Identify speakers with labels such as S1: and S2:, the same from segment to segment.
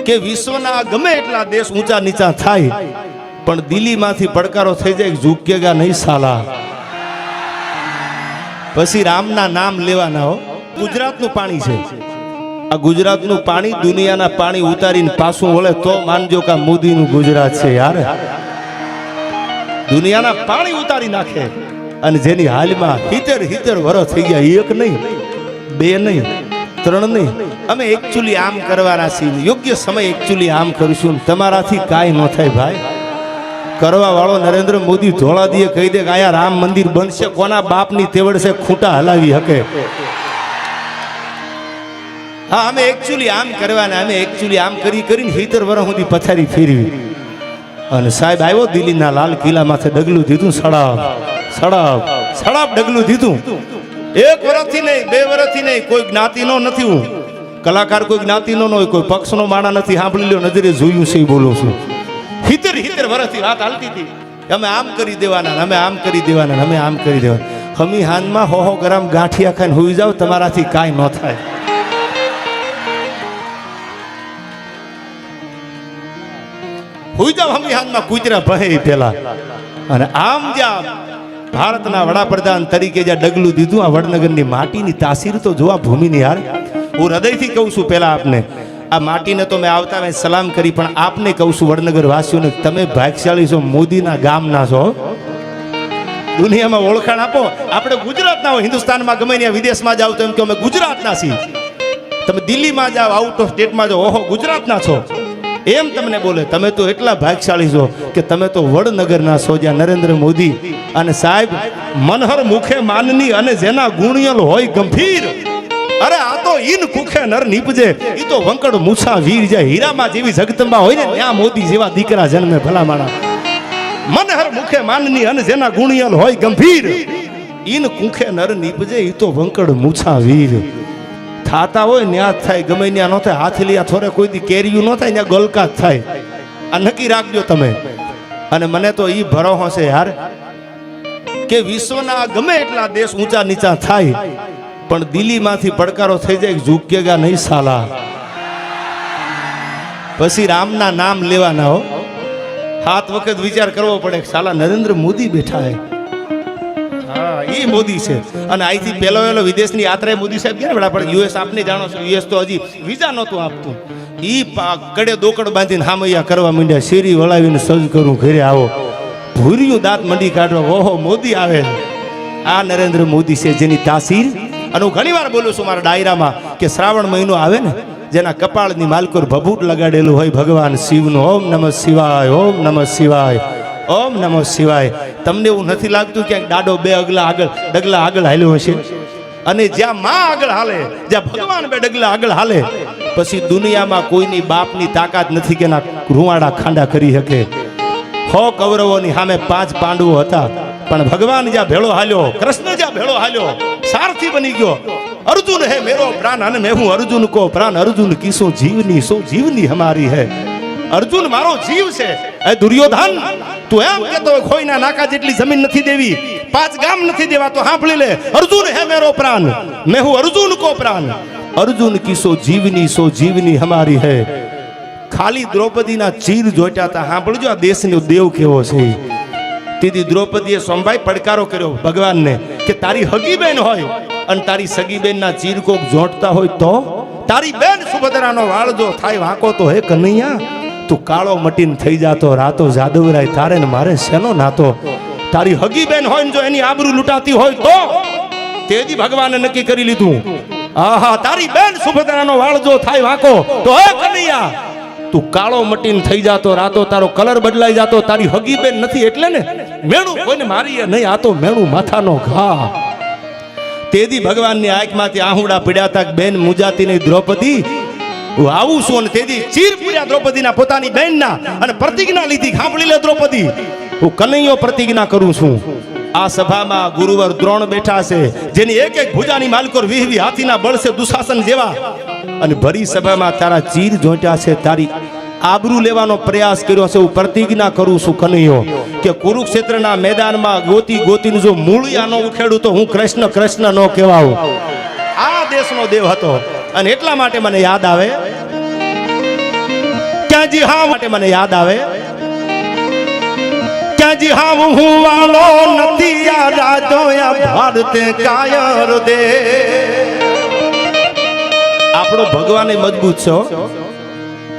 S1: કે વિશ્વના ગમે એટલા દેશ ઊંચા નીચા થાય પણ દિલ્હીમાંથી પડકારો થઈ જાય ઝૂકેગા નહીં સાલા. પછી રામના નામ લેવાના હો. ગુજરાતનું પાણી છે, આ ગુજરાતનું પાણી દુનિયાના પાણી ઉતારીને પાછું વળે તો માનજો કે મોદીનું ગુજરાત છે યાર. દુનિયાના પાણી ઉતારી નાખે અને જેની હાલમાં 70 વર્ષ થઈ ગયા, એક નહીં, બે નહીં, ત્રણ નહીં. અમે એકચ્યુઅલી આમ કરવાના છીએ, યોગ્ય સમય એકચ્યુઅલી આમ કરીશું. તમારાથી કાંઈ ન થાય ભાઈ. કરવા વાળો નરેન્દ્ર મોદી ધોળાદીએ કહી દે કે આયા રામ મંદિર બનશે, કોના બાપની તેવડ છે ખૂંટા હલાવી શકે. હા, અમે એકચ્યુઅલી આમ કરવાના, અમે એકચ્યુઅલી આમ કરીને 70 વર્ષ સુધી પથારી ફેરવી અને સાહેબ આવ્યો દિલ્હીના લાલ કિલ્લા માથે ડગલું દીધું, સડાબ સડાબ સડાબ ડગલું દીધું. 1 વર્ષથી નહીં, 2 વર્ષથી નહીં, કોઈ જ્ઞાતિનો નથી, હું કલાકાર કોઈ જ્ઞાતિનો ન હોય, કોઈ પક્ષનો માણા નથી. સાંભળી લ્યો, નજરે જોયું છે એ બોલું છું. 70 વર્ષથી વાત હાલતી હતી, અમે આમ કરી દેવાના, અમે આમ કરી દેવાના, અમે આમ કરી દેવાના. હમી હાનમાં 100 ગ્રામ ગાંઠિયા ખાઈને હોઈ જાવ, તમારાથી કાંઈ ન થાય. હોઈ જાવ હમી હાનમાં કૂતરા ભહે પેલા. અને આમ જ્યાં ભારતના વડાપ્રધાન તરીકે જ્યાં ડગલું દીધું, આ વડનગરની માટીની તાસીર તો જોવા ભૂમિની યાર. હું હૃદયથી કહું છું, પેલા આપને આ માટીને તો મેં આવતા મેં સલામ કરી, પણ આપને કહું છું વડનગર વાસીઓને, તમે ભાગ્યશાળી છો, મોદીના ગામના છો. દુનિયામાં ઓળખાણ આપો. આપણે ગુજરાતના હોય, હિન્દુસ્તાનમાં ગમે ત્યાં વિદેશમાં જાવ તો એમ કે અમે ગુજરાતના છીએ. તમે દિલ્હીમાં જાઓ, આઉટ ઓફ સ્ટેટમાં જાઓ, ઓહો ગુજરાતના છો એમ તમને બોલે. તમે તો એટલા ભાગ્યશાળી છો કે તમે તો વડનગરના છો, જ્યાં નરેન્દ્ર મોદી અને સાહેબ મનહર મુખે માનની અને જેના ગુણિયલ હોય ગંભીર. અરે આ તો ઈન કુખે નર નીપજે, ઈ તો વંકડ મૂછા વીર જાય. હીરામાં જેવી જગદંબા હોય ને ત્યાં મોદી જેવા દીકરા જન્મે. ભલા માણા મનહર મુખે માનની અને જેના ગુણિયલ હોય ગંભીર, ઈન કુખે નર નીપજે, ઈ તો વંકડ મૂછા વીર. થાતા હોય ન્યા થાય, ગમે ન્યા ન થાય. હાથલિયા થોરે કોઈ દી કેરીયું ન થાય, ત્યાં ગલકા થાય. આ નક્કી રાખજો તમે. અને મને તો ઈ ભરોસો છે યાર કે વિશ્વના ગમે એટલા દેશ ઊંચા નીચા થાય પણ દિલ્હીમાંથી પડકારો થઈ જાય ઝૂકેગા નહીં સાલા. પછી રામના નામ લેવાના હો. 7 વખત વિચાર કરવો પડે, સાલા નરેન્દ્ર મોદી બેઠા હે. હા, એ મોદી છે. અને અહીંથી પહેલો વિદેશની યાત્રાએ મોદી સાહેબ ગયા ને, આપણે યુએસ આપને જાણો છો, યુએસ તો હજી વિઝા નહોતું આપતું. ઈ કડે દોકડ બાંધીને હામૈયા કરવા માંડ્યા, શેરી વળાવીને સજ કરું ઘરે આવો, ભૂર્યું દાંત મંડી કાઢવા. ઓહો મોદી આવે. આ નરેન્દ્ર મોદી છે જેની તાસીર. અને હું ઘણી વાર બોલું છું મારા ડાયરામાં કે શ્રાવણ મહિનો આવે ને, જેના કપાળની માલકોર ભભૂત લગાડેલું હોય ભગવાન શિવનું, ઓમ નમઃ શિવાય, ઓમ નમઃ શિવાય, ઓમ નમઃ શિવાય. તમને એવું નથી લાગતું ક્યાંક દાડો 2 ડગલા આગળ હાલ્યો હશે? અને જ્યાં માં આગળ હાલે, જ્યાં ભગવાન 2 ડગલા આગળ હાલે, પછી દુનિયામાં કોઈની બાપની તાકાત નથી કે ના રૂવાડા ખાંડા કરી શકે. 100 કૌરવોની સામે 5 પાંડવો હતા, પણ ભગવાન જ્યાં ભેળો હાલ્યો, કૃષ્ણ જ્યાં ભેળો હાલ્યો, સારથી બની ગયો. અર્જુન હે મેરો પ્રાણ અને મેં હું અર્જુન કો પ્રાણ. અર્જુન કી સો જીવની હમારી હે. અર્જુન મારો જીવ છે. એ દુર્યોધન, તું એમ કેતો ખોઈના નાકા જેટલી જમીન નથી દેવી, 5 ગામ નથી દેવા, તો સાંભળી લે, અર્જુન હે મેરો પ્રાણ, મેં હું અર્જુન કો પ્રાણ. અર્જુન કી સો જીવની હમારી હે. ખાલી દ્રૌપદીના ચીર જોઈતા હતા. સાંભળજો આ દેશનો દેવ કેવો છે. તેથી દ્રૌપદીએ સોમભાઈ પડકારો કર્યો ભગવાનને કે તારી હગી બેન હોય અને તારી સગી બેનના ચીર કોક જોટતા હોય તો? તારી બેન સુભદ્રાનો વાળ જો થાય વાંકો તો હે કનૈયા, તું કાળો મટીન થઈ જાતો, રાતો જાદવરાય તારે ને મારે શેનો નાતો? તારી હગી બેન હોય ને જો એની આબરૂ લૂંટાતી હોય તો? તેથી ભગવાને નક્કી કરી લીધું, આહા તારી બેન સુભદ્રાનો વાળ જો થાય વાંકો તો હે કનૈયા, તું કાળો મટીન થઈ જાતો, રાતો તારો કલર બદલાઈ જાતો. તારી હગી બેન નથી એટલે ને મેણું કોઈને મારીએ નહીં, આ તો મેણું માથાનો ઘા. તેથી ભગવાનની આંખમાંથી આહુડા પીડ્યા હતા, બેન મુજાતી નહીં દ્રૌપદી, હું આવું છું. અને તેથી ચીર પૂર્યા દ્રૌપદીના પોતાની બેનના, અને પ્રતિજ્ઞા લીધી. સાંભળી લે દ્રૌપદી, હું કનૈયો પ્રતિજ્ઞા કરું છું. આ સભામાં ગુરુવર દ્રોણ બેઠા છે, જેની એક ભુજાની માલકોર 20 હાથીના બળ છે દુશાસન જેવા. અને ભરી સભામાં તારા ચીર જોઈતા છે, તારી આબરૂ લેવાનો પ્રયાસ કર્યો છે. હું પ્રતિજ્ઞા કરું છું કનૈયો કે કુરુક્ષેત્રના મેદાનમાં ગોતીને જો મૂળિયા ન ઉખેડું તો હું કૃષ્ણ ન કહેવાઉં. આ દેશનો દેવ હતો. અને એટલા માટે મને યાદ આવે ક્યાં જી હા માટે મને યાદ આવે ક્યાં જી હા હું વાળો નથી આ રાજો ભારતે કાયર દે. આપણો ભગવાન મજબૂત છો,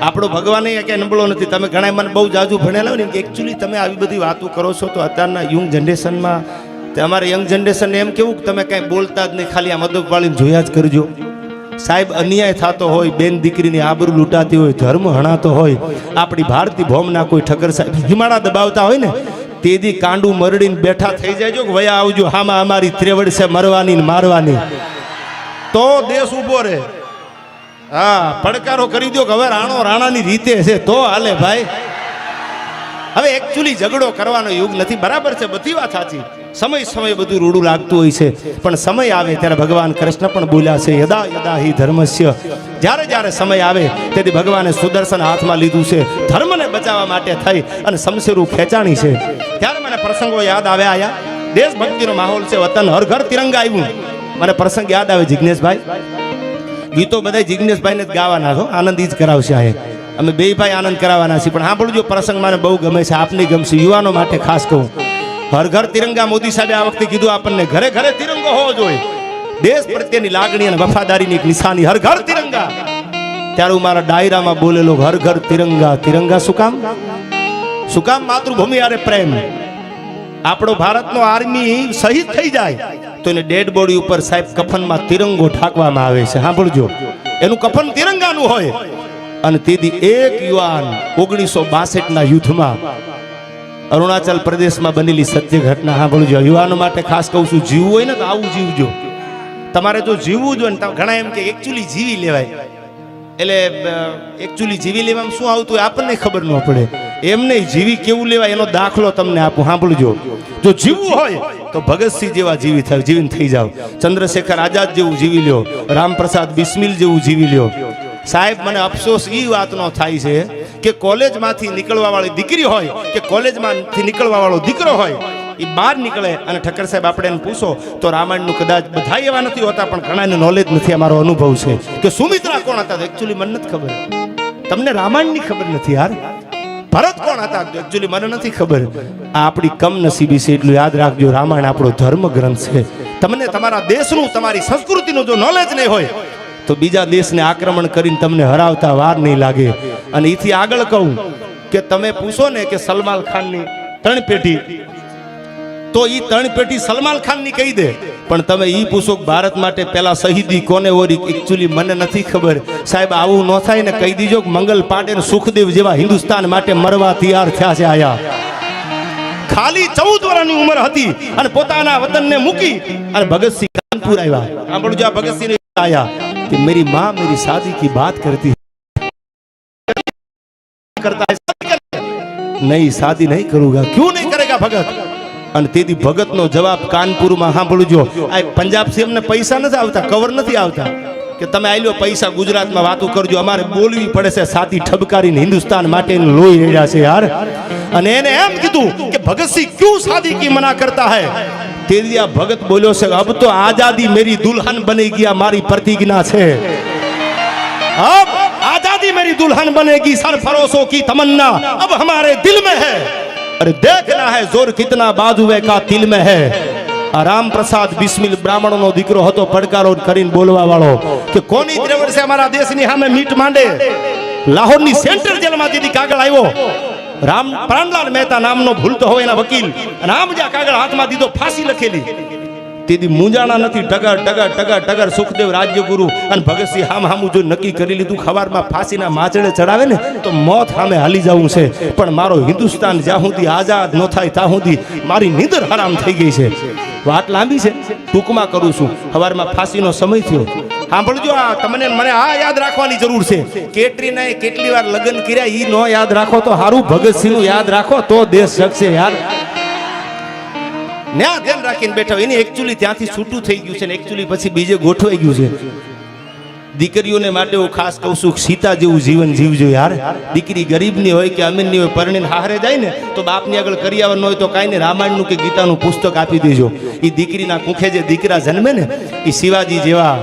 S1: આપણો ભગવાન કે નબળો નથી. તમે ઘણા મને બહુ જાજુ ભણેલા હોય ને કે એકચ્યુઅલી તમે આવી બધી વાતો કરો છો તો અત્યારના યંગ જનરેશનમાં અમારે યંગ જનરેશનને એમ કેવું કે તમે કાંઈ બોલતા જ નહીં, ખાલી આ મદદ વાળીને જોયા જ કરજો. સાહેબ અન્યાય થતો હોય, બેન દીકરીની આબરૂ લૂંટાતી હોય, ધર્મ હણાતો હોય, આપણી ભારતીય ભોમના કોઈ ઠક્કર સાહેબ હિમાડા દબાવતા હોય ને તેદી કાંડું મરડીને બેઠા થઈ જાય જો કે વયા આવજો, હામાં અમારી ત્રેવડ છે મરવાની ને મારવાની, તો દેશ ઊભો રહે. હા, પડકારો કરી દો કે હવે રાણો રાણાની રીતે છે તો હાલે ભાઈ. હવે એકચ્યુઅલી ઝઘડો કરવાનો યુગ નથી, બરાબર છે, બધી વાત સાચી. સમય બધું રૂડું લાગતું હોય છે, પણ સમય આવે ત્યારે ભગવાન કૃષ્ણ પણ બોલ્યા છે યદા યદા હિ ધર્મસ્ય. જ્યારે સમય આવે તેથી ભગવાને સુદર્શન હાથમાં લીધું છે ધર્મને બચાવવા માટે થઈ અને શમશેરું ખેંચાણી છે. ત્યારે મને પ્રસંગો યાદ આવ્યા. આયા દેશભક્તિનો માહોલ છે, વતન હર ઘર તિરંગા આવ્યું. મને પ્રસંગ યાદ આવે જિજ્ઞેશભાઈ, ગીતો બધા જિજ્ઞેશભાઈને જ ગાવાના છો, આનંદ ઈ જ કરાવશે. આ અમે બે ભાઈ આનંદ કરાવવાના છીએ, પણ સાંભળજો પ્રસંગ મને બહુ ગમે છે, આપને ગમશે, યુવાનો માટે ખાસ કહું. હર ઘર તિરંગા મોદી સાહેબે આ વખતે કીધું આપણને ઘરે ઘરે તિરંગો હોવો જોઈએ, દેશ પ્રત્યેની લાગણી અને વફાદારીની એક નિશાની હર ઘર તિરંગા. ત્યારે હું મારા ડાયરામાં બોલેલો હર ઘર તિરંગા. તિરંગા શું કામ? શું કામ? માતૃભૂમિ યારે પ્રેમ. આપણો ભારતનો આર્મી શહીદ થઈ જાય તો એને ડેડ બોડી ઉપર સાહેબ કફનમાં તિરંગો ઠાકવામાં આવે છે. સાંભળજો, એનું કફન તિરંગાનું હોય. અને તેથી એક યુવાન 1962ના યુદ્ધમાં અરુણાચલ પ્રદેશમાં બનેલી સત્ય ઘટના સાંભળજો. યુવાનો માટે ખાસ કહું છું, જીવવું હોય ને તો આવું જીવજો. તમારે જો જીવવું જ હોય ને, ઘણા એમ કે એકચ્યુઅલી જીવી લેવાય, એટલે એકચ્યુઅલી જીવી લેવામાં શું આવતું હોય આપણને ખબર ન પડે. એમ નહીં, જીવી કેવું લેવાય એનો દાખલો તમને આપું, સાંભળજો. જો જીવવું હોય તો ભગતસિંહ જેવા જીવીને થઈ જાવ, ચંદ્રશેખર આઝાદ જેવું જીવી લ્યો, રામપ્રસાદ બિસ્મિલ જેવું જીવી લ્યો. સાહેબ મને અફસોસ એ વાતનો થાય છે કે કોલેજમાંથી નીકળવા વાળી દીકરી હોય કે કોલેજમાંથી નીકળવા વાળો દીકરો હોય, એ બહાર નીકળે અને ઠક્કર સાહેબ આપણે એને પૂછો તો રામાયણનું કદાચ બધા એવા નથી હોતા, પણ ઘણાને નોલેજ નથી. અમારો અનુભવ છે કે સુમિત્રા કોણ હતા એકચ્યુઅલી મને નથી ખબર. તમને રામાયણની ખબર નથી યાર. ભરત કોણ હતા એકચ્યુઅલી મને નથી ખબર. આ આપણી કમનસીબી છે, એટલું યાદ રાખજો. રામાયણ આપણો ધર્મ ગ્રંથ છે. તમને તમારા દેશનું, તમારી સંસ્કૃતિનું જો નોલેજ નહીં હોય તો બીજા દેશને આક્રમણ કરીને તમને હરાવતા વાર નહીં લાગે. અને એથી આગળ કહું કે તમે પૂછો ને કે સલમાન ખાનની 3 પેઢી, તો એ 3 પેઢી સલમાન ખાનની કહી દે, પણ તમે એ પૂછો કે ભારત માટે પેલા શહીદી કોને ઓરી, એકચ્યુઅલી મને નથી ખબર. સાહેબ આવું ન થાય ને કહી દીજો કે મંગલ પાંડે અને સુખદેવ જેવા હિન્દુસ્તાન માટે મરવા તૈયાર થયા છે. આયા ખાલી 14 વર્ષની ઉંમર હતી અને પોતાના વતનને મૂકી અને ભગતસિંહ કાનપુર આવ્યા. સાંભળજો, આ ભગતસિંહ આયા कि मेरी माँ मेरी शादी की बात करती करता है, नहीं शादी नहीं करूंगा. क्यों नहीं करेगा भगत? અને તેથી ભગતનો જવાબ કાનપુરમાં સાંભળજો. આ પંજાબ થી અમને પૈસા નથી આવતા, કવર નથી આવતા કે તમે આઈ લો પૈસા ગુજરાતમાં વાતો કરજો. અમારે બોલવી પડે છે સાથી ઠબકારીને હિન્દુસ્તાન માટે લોહી રહ્યા છે યાર. અને એને એમ કીધું કે ભગતસિંહ ક્યું શાદી કી મના કરતા હૈ? તેરી આ ભગત બોલ્યો છે અબ તો આઝાદી મેરી દુલ્હન બનેગી, આ મારી પ્રતિજ્ઞા છે. अब आजादी मेरी दुल्हन बनेगी, सरफरोशों की तमन्ना अब हमारे दिल में है, अरे देखना है जोर कितना बाजुए का तिल में है. राम प्रसाद बिस्मिल બ્રાહ્મણોનો દીકરો હતો, પડકારો કરીને બોલવા વાળો કે કોની ત્રેવડ છે અમારા દેશની સામે મીટ માંડે. લાહોરની સેન્ટ્રલ જેલમાં દીદી કાગળ આવ્યો, રામ પ્રાણલાલ મહેતા નામનો ભૂલતો હોય એના વકીલ, અને આમ જ્યાં કાગળ હાથમાં દીધો, ફાંસી લખેલી. તેથી મૂંઝાણા નથી, ટગર ટગર ટગર ટગર સુખદેવ રાજ્યગુરુ અને ભગતસિંહ હામું જો નક્કી કરી લીધું ખવારમાં ફાંસીના માચડે ચડાવે ને તો મોત સામે હાલી જવું છે, પણ મારો હિન્દુસ્તાન જ્યાં સુધી આઝાદ ન થાય ત્યાં સુધી મારી નીંદર હરામ થઈ ગઈ છે. વાત લાંબી છે, ટૂંકમાં કરું છું. સવારમાં ફાંસીનો સમય થયો. સાંભળજો, આ તમને મને આ યાદ રાખવાની જરૂર છે. કેટરીનાએ કેટલી વાર લગ્ન કર્યા ઈ નો યાદ રાખો તો સારું, ભગતસિંહનું યાદ રાખો તો દેશ શકશે યાર. ન્યા ધ્યાન રાખીને બેઠા એની એકચ્યુઅલી ત્યાંથી છૂટું થઈ ગયું છે ને એકચ્યુઅલી પછી બીજે ગોઠવાઈ ગયું છે. દીકરીઓને માટે હું ખાસ કહું છું, સીતા જેવું જીવન જીવજો યાર. દીકરી ગરીબની હોય કે અમીરની હોય, પરણીને હારે જાય ને તો બાપની આગળ કરિયાવર ન હોય તો કાંઈ નહીં, રામાયણનું કે ગીતાનું પુસ્તક આપી દેજો. એ દીકરીના કુખે જે દીકરા જન્મે ને એ શિવાજી જેવા,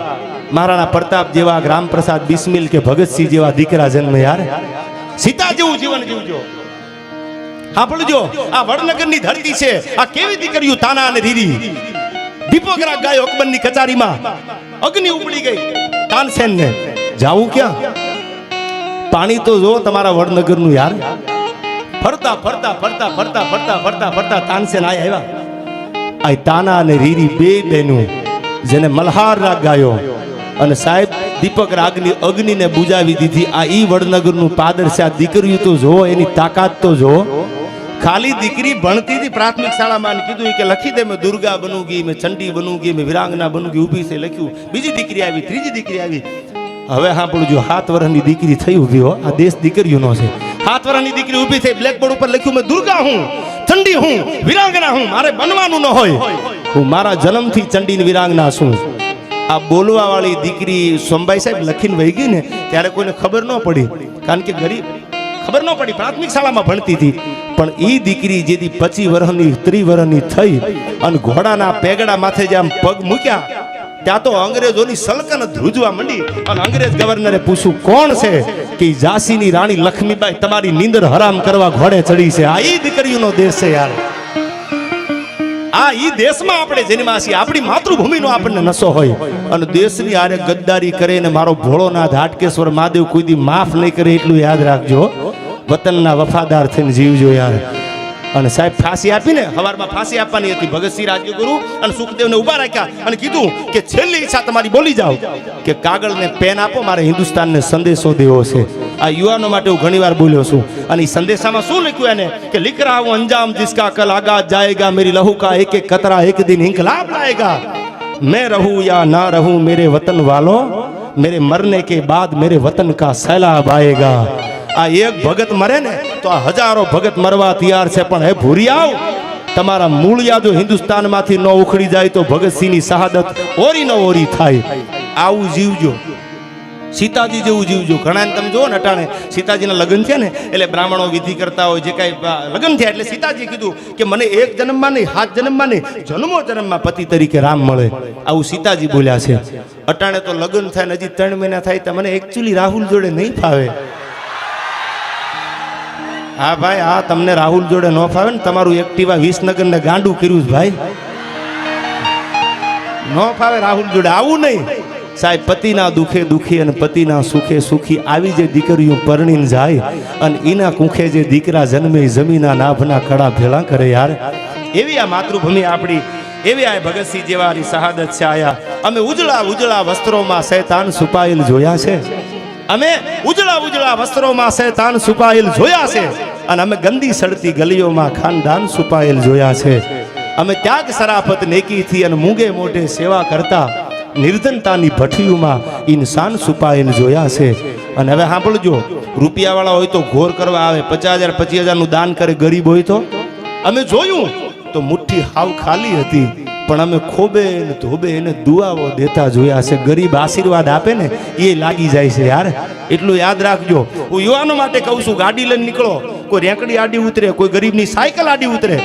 S1: મહારાણા પ્રતાપ જેવા, રામપ્રસાદ બિસ્મિલ કે ભગતસિંહ જેવા દીકરા જન્મે યાર. સીતા જેવું જીવન જીવજો. સાંભળજો, આ વડનગરની ધરતી છે. આ કેવી દીકરીઓ તાના અને રીરી દીપોગરા ગાયો અકબરની કચારીમાં અગ્નિ ઉપડી ગઈ. તાનસેન ને જાવું ક્યાં? પાણી તો જો તમારા વડનગરનું યાર. ફરતા ફરતા ફરતા ફરતા ફરતા ફરતા ફરતા તાનસેન આવ્યા. આ તાના અને રીરી બે બહેનો જેને મલ્હાર રાગ ગાયો અને સાહેબ દીપક રાગની અગ્નિને બુજાવી દીધી. આ ઈ વડનગરનું પાદર છે. આ દીકરીઓ તો જો, એની તાકાત તો જો. ખાલી દીકરી ભણતી હતી પ્રાથમિક શાળામાં, કીધું કે લખી દે મેં દુર્ગા બનૂંગી, મેં ચંડી બનૂંગી, મેં વિરાંગના બનૂંગી. ઊભી છે, લખ્યું. બીજી દીકરી આવી, ત્રીજી દીકરી આવી. હવે સાંભળજો, 7 વર્ષની દીકરી થઈ ઊભી હો. આ દેશ દીકરીઓનો છે. 7 વર્ષની દીકરી ઊભી થઈ, બ્લેકબોર્ડ ઉપર લખ્યું મેં દુર્ગા હું, ચંડી હું, વિરાંગના હું. મારે બનવાનું ન હોય, હું મારા જન્મથી ચંડી ને વિરાંગના છું. આ બોલવા વાળી દીકરી સોમભાઈ સાહેબ લખીને વહી ગઈ ને ત્યારે કોઈને ખબર ન પડી, કારણ કે ગરીબ ખબર ન પડી, પ્રાથમિક શાળામાં ભણતી હતી. પણ ઈ દીકરી જેથી 25 વર્ષની 30 વર્ષની થઈ અને ઘોડાના પેગડા માથે જે આમ પગ મૂક્યા, ત્યાં તો અંગ્રેજોની સલતનત ધ્રુજવા માંડી. અને અંગ્રેજ ગવર્નરે પૂછ્યું કોણ છે? કે ઝાંસીની રાણી લક્ષ્મીબાઈ તમારી નીંદર હરામ કરવા ઘોડે ચડી છે. આ ઈ દીકરીઓનો દેશ છે યાર. આ ઈ દેશમાં આપણે જન્મ્યા છીએ. આપણી માતૃભૂમિનો આપણને નશો હોય અને દેશની આરે ગદ્દારી કરે ને મારો ભોળોનાથ હાટકેશ્વર મહાદેવ કોઈ દી માફ નહીં કરે, એટલું યાદ રાખજો. વતનના વફાદાર થઈને જીવજો યાર. અને સાહેબ ફાંસી આપીને, સવારમાં ફાંસી આપવાની હતી. ભગતસિંહ રાજ્યગુરુ અને સુખદેવને ઉભા રાખ્યા અને કીધું કે છેલ્લી ઈચ્છા તમારી બોલી જાઓ, કે કાગળ ને પેન આપો, મારે હિન્દુસ્તાનને સંદેશો દેવો છે. આ યુવાનો માટે હું ઘણી વાર બોલ્યો છું. અને એ સંદેશામાં શું લખ્યું એને? કે લિખ રહા હું અંજામ જિસકા કલ આગાજ જાએગા, મેરી લહુ કા એક એક કતરા એક દિન ઇન્કલાબ લાएगा. मैं रहूं या ना रहूं मेरे वतन वालों, मेरे मरने के बाद मेरे वतन का सैलाब आएगा. આ એક ભગત મરે ને તો આ હજારો ભગત મરવા તૈયાર છે. પણ હે ભૂરિયાઓ, તમારા મૂળિયા જો હિન્દુસ્તાનમાંથી ન ઉખડી જાય તો ભગતસિંહની શહાદત ઓરી ન ઓરી થાય. આવું જીવજો, સીતાજી જેવું જીવજો. ઘણા તમે જુઓ ને અટાણે સીતાજીના લગ્ન છે ને એટલે બ્રાહ્મણો વિધિ કરતા હોય, જે કાંઈ લગ્ન થયા એટલે સીતાજી કીધું કે મને 1 જન્મમાં નહીં, 7 જન્મમાં નહીં, જન્મો જન્મમાં પતિ તરીકે રામ મળે. આવું સીતાજી બોલ્યા છે. અટાણે તો લગ્ન થાય ને હજી 3 મહિના થાય તો મને એકચ્યુઅલી રાહુલ જોડે નહીં ફાવે. હા ભાઈ, હા તમને રાહુલ જોડે ન ફાવે ને, તમારું એક્ટિવા વિસનગરને ગાંડું કર્યું છે ભાઈ. ન ફાવે રાહુલ જોડે. આવું નહીં સાહેબ. પતિના દુખે દુખી અને પતિના સુખે સુખી આવી જે દીકરીઓ પરણીને જાય અને એના કુખે જે દીકરા જન્મે જમીના નાભના કડા ભેળા કરે યાર. એવી આ માતૃભૂમિ આપણી, એવી આ ભગતસિંહ જેવાની શહાદત છે. આયા અમે ઉજળા ઉજળા વસ્ત્રોમાં શૈતાન છુપાયેલ જોયા છે. અમે ઉજળા ઉજળા વસ્ત્રોમાં શૈતાન છુપાયેલ જોયા છે. અને અમે ગંદી સડતી ગલીઓમાં ખાનદાન છુપાયેલ જોયા છે. અમે ત્યાગ સરાફત નેકીથી અને મૂંગે મોઢે સેવા કરતા નિર્ધનતાની ભઠ્ઠીઓમાં ઇન્સાન છુપાયેલ જોયા છે. અને હવે સાંભળજો, રૂપિયાવાળા હોય તો ઘોર કરવા આવે, 50,000 25,000 નું દાન કરે. ગરીબ હોય તો અમે જોયું તો મુઠ્ઠી હાવ ખાલી હતી, પણ અમે ખોબે ને ધોબે એને દુઆઓ દેતા જોયા છે. ગરીબ આશીર્વાદ આપે ને એ લાગી જાય છે યાર. એટલું યાદ રાખજો. હું યુવાનો માટે કહું છું, ગાડી લઈને નીકળો, કોઈ રેંકડી આડી ઉતરે, કોઈ ગરીબની સાયકલ આડી ઉતરે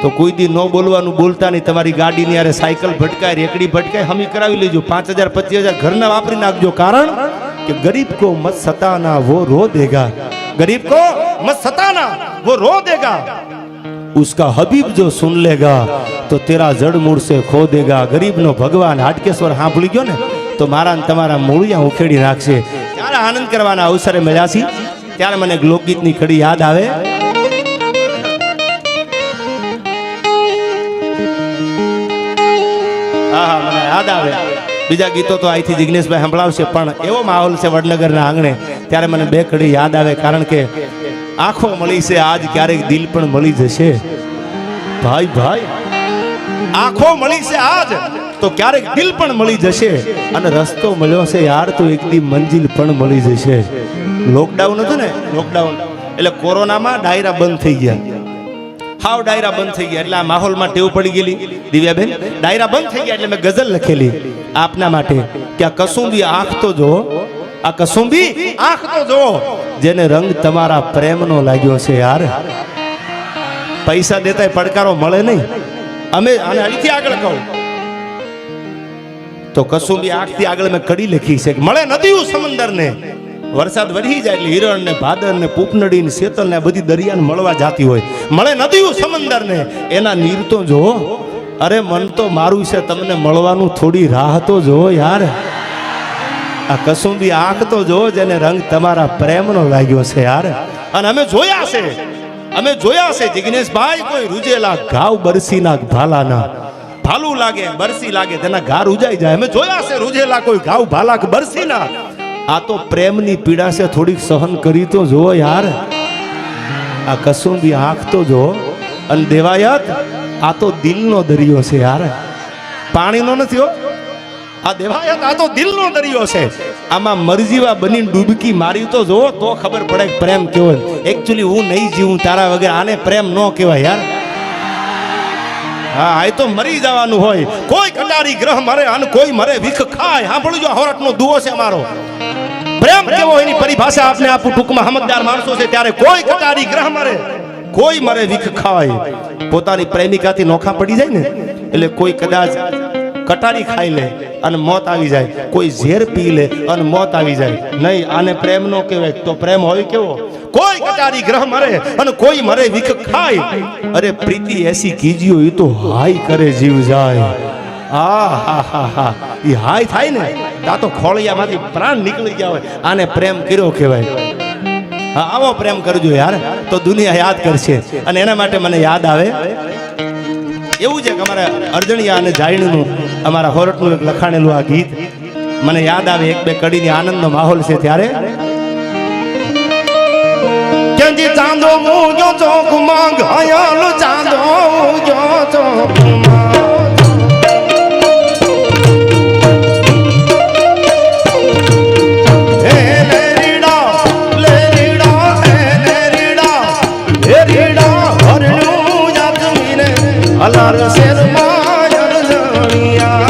S1: તો કોઈ દી ન બોલવાનું બોલતા નહીં. તમારી ગાડીની યારે સાયકલ ભટકાય, રેકડી ભટકાય, હમી કરાવી લેજો. 5,000 25,000 ઘરના વાપરી નાખજો. કારણ કે ગરીબ કો મત સતાના વો રો દેગા, ગરીબ કો મત સતાના વો રો દેગા, उसका हबीब जो सुन लेगा तो तेरा जड़ मूળ से खो देगा. ગરીબનો ભગવાન હાટકેશ્વર સાંભળી ગયો ને તો મારા ને તમારા મૂળિયા ઉખેડી નાખશે. ત્યારે આનંદ કરવાના અવસરે મળ્યા છીએ ત્યારે મને લોકગીતની કડી યાદ આવે. હા, મને યાદ આવે. બીજા ગીતો તો અહીંથી જિગ્નેશભાઈ સંભળાવશે, પણ એવો માહોલ છે વડનગરના આંગણે ત્યારે મને 2 કડી યાદ આવે. કારણ કે આંખો મળી છે આજ, ક્યારેક દિલ પણ મળી જશે. ભાઈ ભાઈ, આંખો મળી છે આજ તો ક્યારેક દિલ પણ મળી જશે. અને રસ્તો મળ્યો છે યાર તો એક દી મંજિલ પણ મળી જશે. લોકડાઉન હતું ને, લોકડાઉન એટલે કોરોનામાં ડાયરા બંધ થઈ ગયા. હાવ ડાયરા બંધ થઈ ગયા એટલે આ માહોલમાં ટેવ પડી ગયેલી. દિવ્યાબેન, ડાયરા બંધ થઈ ગયા એટલે મેં ગઝલ લખેલી આપના માટે કે આ કસુંબી આંખ તો જો, આ કસુંબી આંખ તો જો, જેને રંગ તમારા પ્રેમનો લાગ્યો છે યાર. પૈસા દેતા પડકારો મળે નહીં. અમે આને અહીંથી આગળ કહું તો કસુંબી આંખથી આગળ મેં કડી લખી છે કે મળે નદીઓ સમંદરને વરસાદ વરસી જાય એટલે હિરણ ને ભાદર ને પૂપનડી ને શેતલ ને બધી દરિયાને મળવા જાતી હોય, મળે નદીઓ સમંદર ને એના નીર તો જો. અરે મન તો મારું છે, તમને મળવાનું થોડી રાહ તો જો યાર. આ કસુંબી આંખ તો જો જેને રંગ તમારા પ્રેમનો લાગ્યો છે યાર. અને અમે જોયા છે જિગ્નેશભાઈ, કોઈ રૂજેલા ઘાવ બરસીના ભાલાના. ભાલું લાગે બરસી લાગે તેના ઘા રૂજાઈ જાય. અમે જોયા છે રૂજેલા કોઈ ઘાવ ભાલા કે બરસીના. આ તો પ્રેમની પીડા છે, થોડીક સહન કરી તો જો યાર. આ કસુંબી આંખ તો જો. અને દેવાયત, આ તો દિલનો દરિયો છે યાર, પાણીનો નથી હો. આ દેવાયત, આ તો દિલનો દરિયો છે. આમાં મરજીવા બનીને ડૂબકી મારી તો જો, તો ખબર પડે પ્રેમ કેવો. એકચ્યુઅલી હું નહીં જીવું તારા વગર, આને પ્રેમ ન કહેવાય યાર. હા, આ તો મરી જવાનું હોય. કોઈ કટારી ગ્રહ મરે અને કોઈ મરે વિખ ખાય. સાંભળજો, હોરઠનો દુઓ છે મારો. પ્રેમ કેવો એની પરિભાષા આપને આપું ટૂંકમાં. સમજદાર માણસો છે ત્યારે કોઈ કટારી ગ્રહ મરે, કોઈ મરે વિખ ખાય. પોતાની પ્રેમિકાથી નોખા પડી જાય ને એટલે કોઈ કદાચ કટારી ખાઈ લે અને મોત આવી જાય, કોઈ ઝેર પી લે અને મોત આવી જાય. નહીં, આને પ્રેમ નો કહેવાય. તો પ્રેમ હોય કેવો? કોઈ કટારી ગ્રહ મરે અને કોઈ મરે વિખ ખાય. અરે પ્રીતિ એસી કીજીઓ, એ તો હાય કરે જીવ જાય. હા, એ હાય થાય ને તા તો ખોળિયામાંથી પ્રાણ નીકળી ગયા હોય. આને પ્રેમ કર્યો કહેવાય. હા, આવો પ્રેમ કરજો યાર, તો દુનિયા યાદ કરશે. અને એના માટે મને યાદ આવે એવું છે કે અમારા અર્જણિયા અને જાયણીનું, અમારા હોરઠનું એક લખાણેલું આ ગીત મને યાદ આવે. એક બે કડીની આનંદનો માહોલ છે ત્યારે. કેજી ચાંદો મૂજો ચોકમાં ઘાયલ, ચાંદો મૂજો ચોકમાં. અલાર શેરમાં જણિયા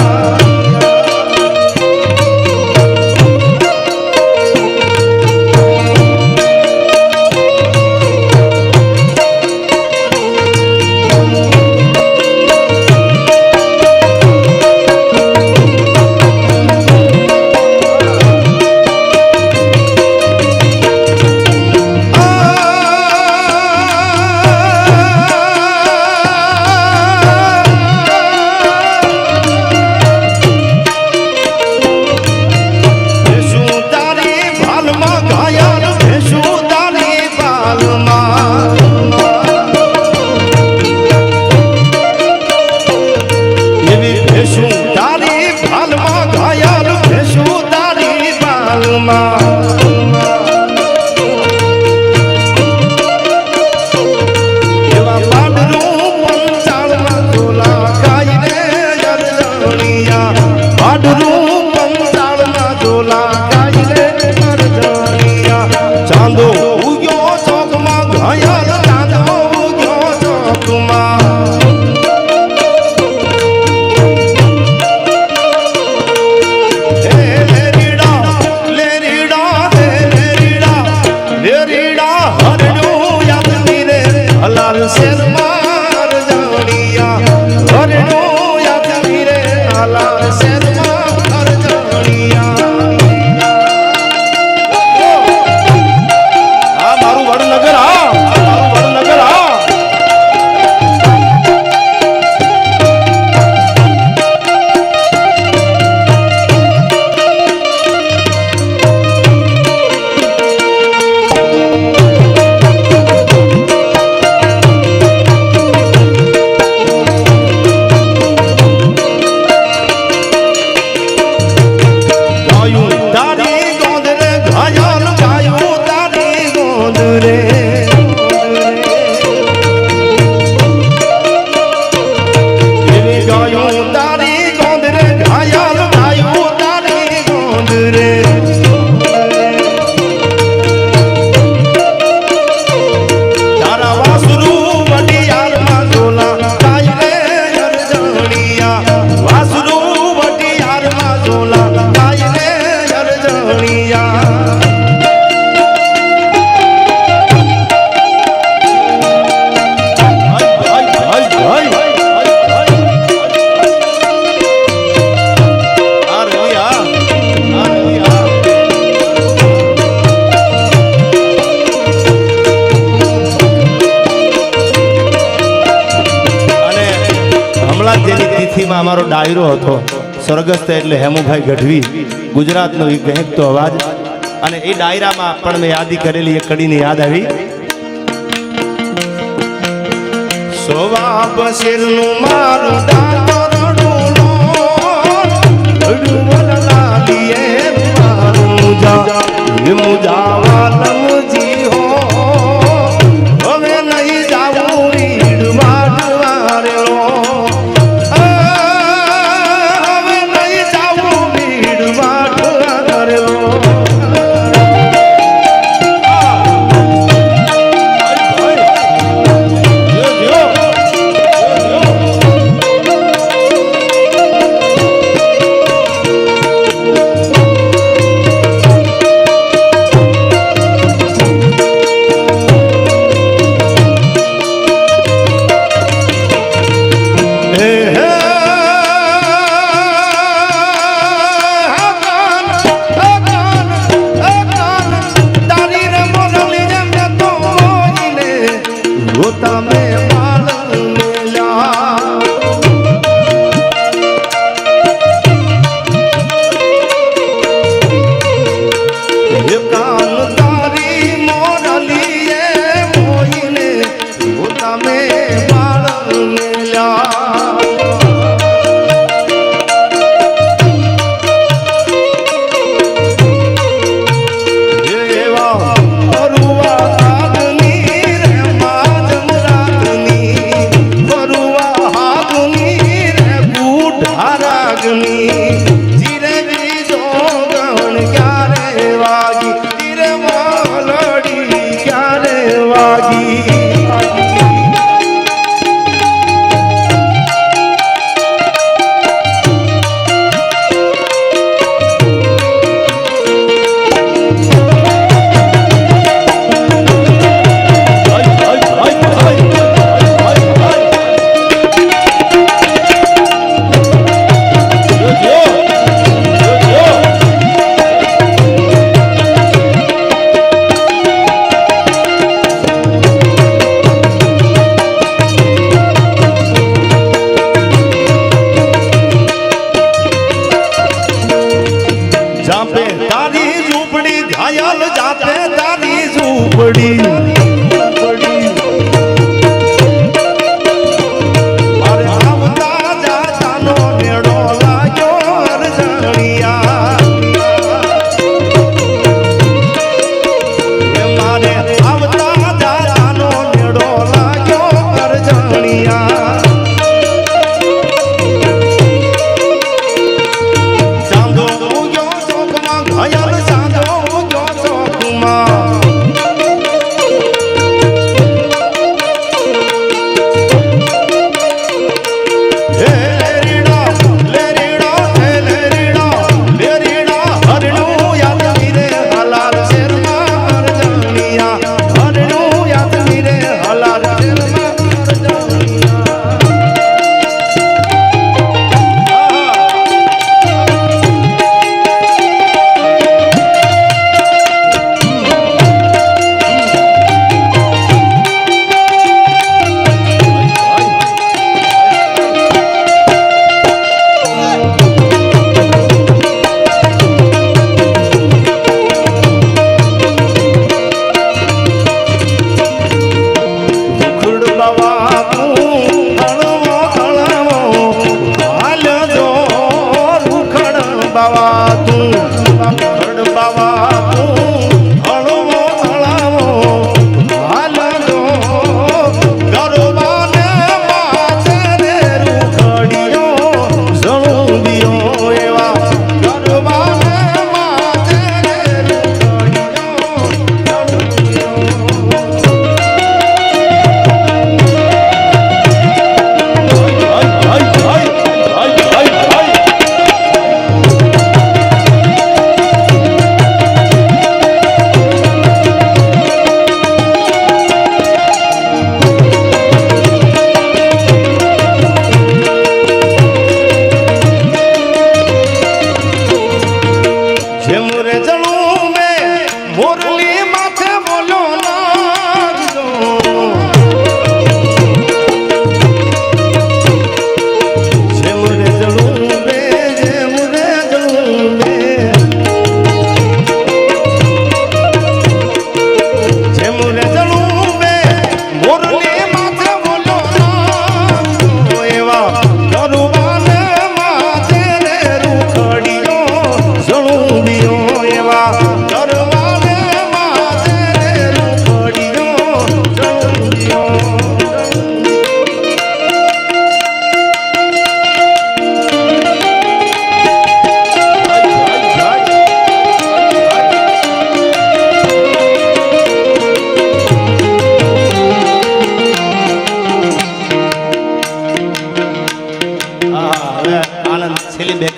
S1: અમારો ડાયરો હતો સ્વર્ગસ્થ એટલે હેમુભાઈ ગઢવી, ગુજરાતનો એક ગહેકતો અવાજ. અને એ ડાયરામાં પણ મેં યાદી કરેલી એક કડીની યાદ આવી. સોવા બશીરનું મારું ડાયરોડું લાલીએ મારું મુજા વાલમજી હો, હવે નહીં જાવું રીડ વાડવારેલો, હવે નહીં જાવું રીડ વાડવારેલો.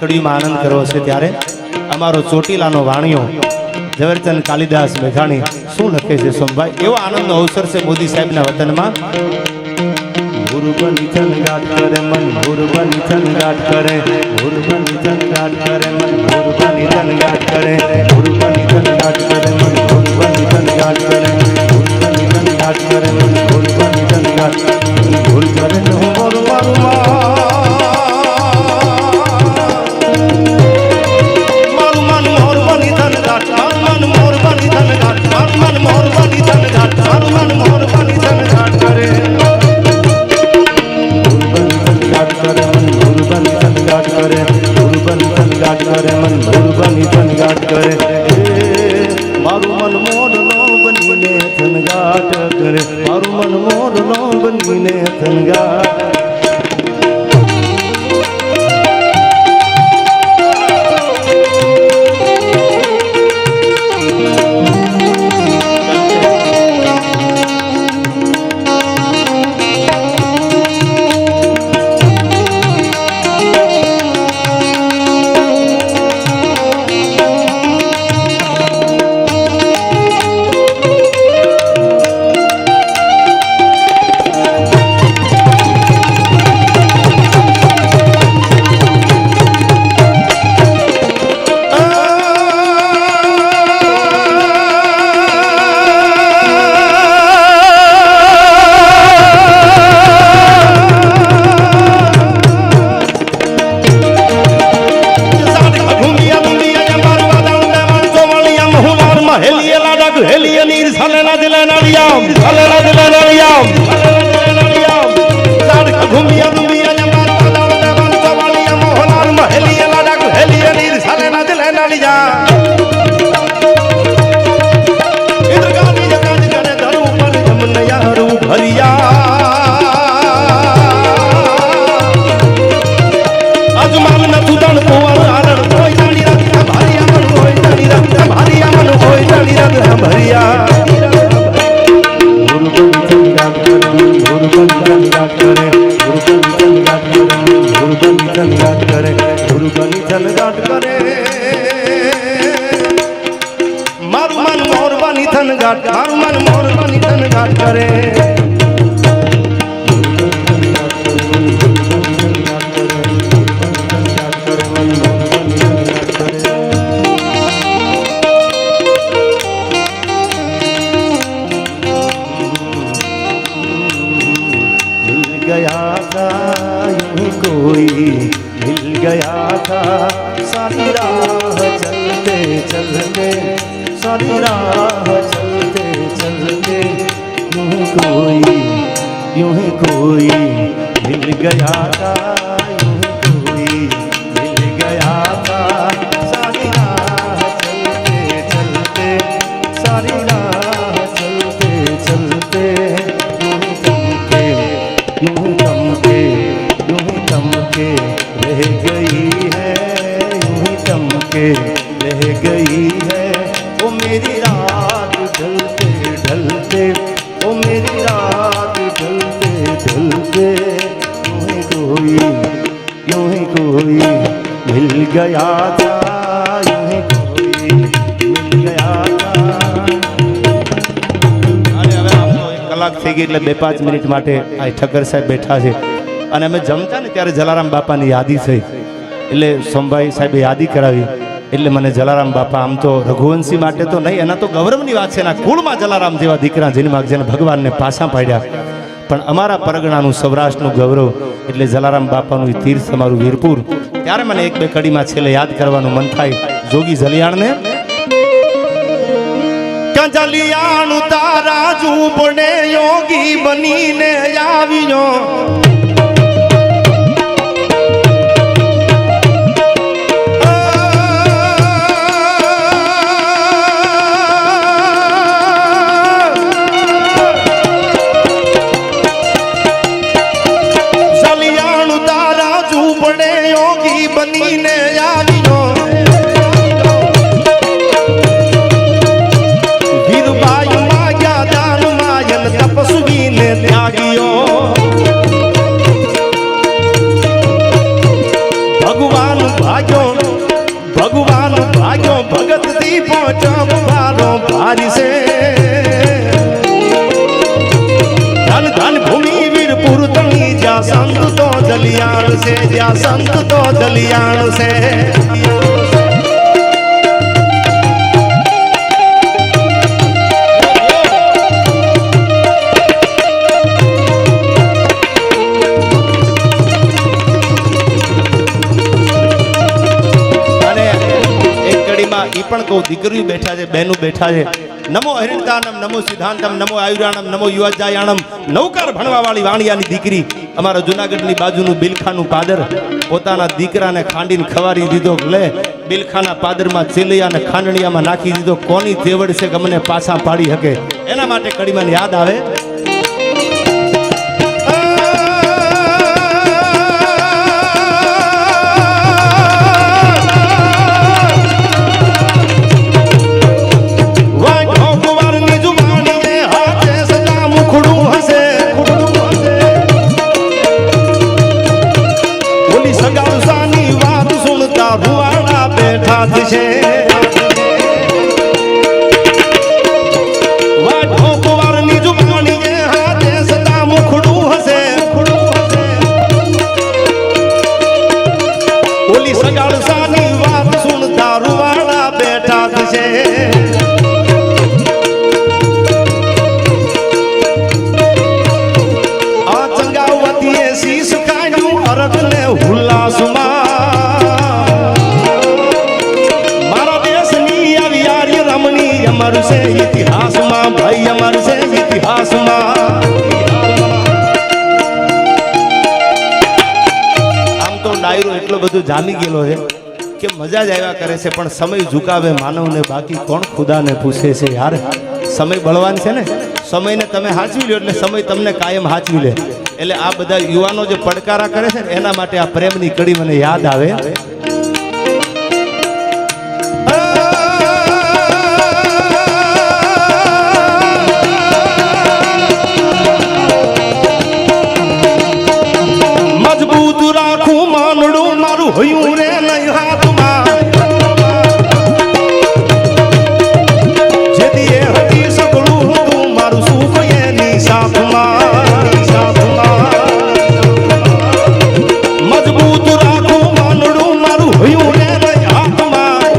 S1: કડીમાં આનંદ કરવો છે ત્યારે અમારો ચોટીલાનો વાણિયો ઝવેરચંદ કાલિદાસ મેઘાણી શું લખે છે સોમભાઈ? એવો આનંદનો અવસર છે મોદી સાહેબના વતનમાં. ભૂરબની થનગાટ કરે મન ભૂરબની થનગાટ કરે ભૂરબની થનગાટ કરે મન ભૂરબની થનગાટ કરે ભૂરબની થનગાટ કરે મન ભૂરબની થનગાટ કરે ભૂરબની થનગાટ કરે મન ભૂરબની થનગાટ ભૂલ કરે ન હું મોર મારું મારું મન મોર બની થનગાટ મારું મન મોર બની થનગાટ મારું મન મોર બની થનગાટ મારું મન મોર બની થનગાટ કરે મારું મન મોરનો બનીને થનગાટ કરે મારું મન મોરનો બનીને થનગાટ. सारी राह चलते चलते सारी राह चलते चलते यूं ही कोई मिल गया था यूं ही कोई मिल गया था सारी राह चलते चलते सारी राह चलते चलते यूं ही थमके यूं ही थमके यूं ही थमके रह गई है यूं ही थमके रह गई है वो मेरी रात ढलते ढलते वो मेरी रात ढलते ढलते यूं ही कोई मिल गया था यूं ही कोई मिल गया था. અને હવે આમ તો 1 કલાક થઈ ગઈ એટલે 2-5 મિનિટ માટે આ ઠક્કર સાહેબ બેઠા છે અને અમે જમતા ને ત્યારે જલારામ બાપાની યાદી થઈ એટલે સોમભાઈ સાહેબે યાદી કરાવી એટલે મને જલારામ બાપા આમ તો રઘુવંશી માટે તો નહીં, એના તો ગૌરવની વાત છે, એના કુળમાં જલારામ જેવા દીકરા જન્મ્યા જેને ભગવાનને પાછા પાડ્યા, પણ અમારા પરગણાનું સૌરાષ્ટ્રનું ગૌરવ એટલે જલારામ બાપાનું તીર્થ અમારું વીરપુર. ત્યારે મને 1-2 કડીમાં છેલ્લે યાદ કરવાનું મન થાય જોગી જલિયાણને. જલિયાણું તારા ઝૂંપડે યોગી બનીને આવ્યો ભગવાન ભાગ્ય દલિયાણ છે જ્યાં સંત તો દલિયાણ છે ઈ પણ કહું દીકરીઓ બેઠા છે બહેનો બેઠા છે નમો હરિણતાનમ નમો સિદ્ધાંતમ નમો આયુરાણમ નમો યુવાજાયાણમ નૌકાર ભણવા વાળી વાણિયાની દીકરી અમારા જુનાગઢની બાજુનું બિલખાનું પાદર પોતાના દીકરાને ખાંડીને ખવારી દીધો લે બિલખાના પાદરમાં ચેલિયાને ખાંડણીયામાં નાખી દીધો કોની તેવડ છે કે મને પાછા પાડી શકે એના માટે કડીમાં યાદ આવે ઇતિહાસમાં ભાઈ અમર છે ઇતિહાસમાં આમ તો ડાયરો એટલો બધો જામી ગયેલો છે કે મજા જ આવ્યા કરે છે પણ સમય ઝુકાવે માનવને બાકી કોણ ખુદાને પૂછે છે યાર સમય બળવાન છે ને સમયને તમે હાચવી લો એટલે સમય તમને કાયમ હાચવી લે એટલે આ બધા યુવાનો જે પડકારા કરે છે ને એના માટે આ પ્રેમની કડી મને યાદ આવે હોયું રે નહીં હાથમાં જેથી એ હતી સગળું હતું મારું સુખ એની સાથમાં મજબૂત રાખું માનડું મારું હોયું રે નહીં હાથમાં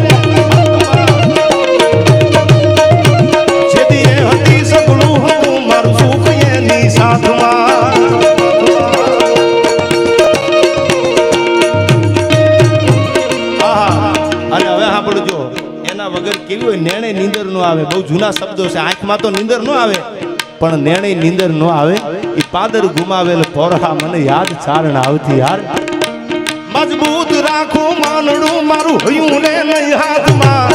S1: જેથી એ હતી સગળું હતું મારું સુખ એની સાથમાં વગર કેવી હોય નેણે નીંદર નો આવે બહુ જૂના શબ્દો છે આંખમાં તો નીંદર નો આવે પણ નેણે નીંદર નો આવે એ પાદર ગુમાવેલ પોરહા મને યાદ ચારણ આવતી યાર મજબૂત રાખું માનડું મારું હયું ને નહીં હાથમાં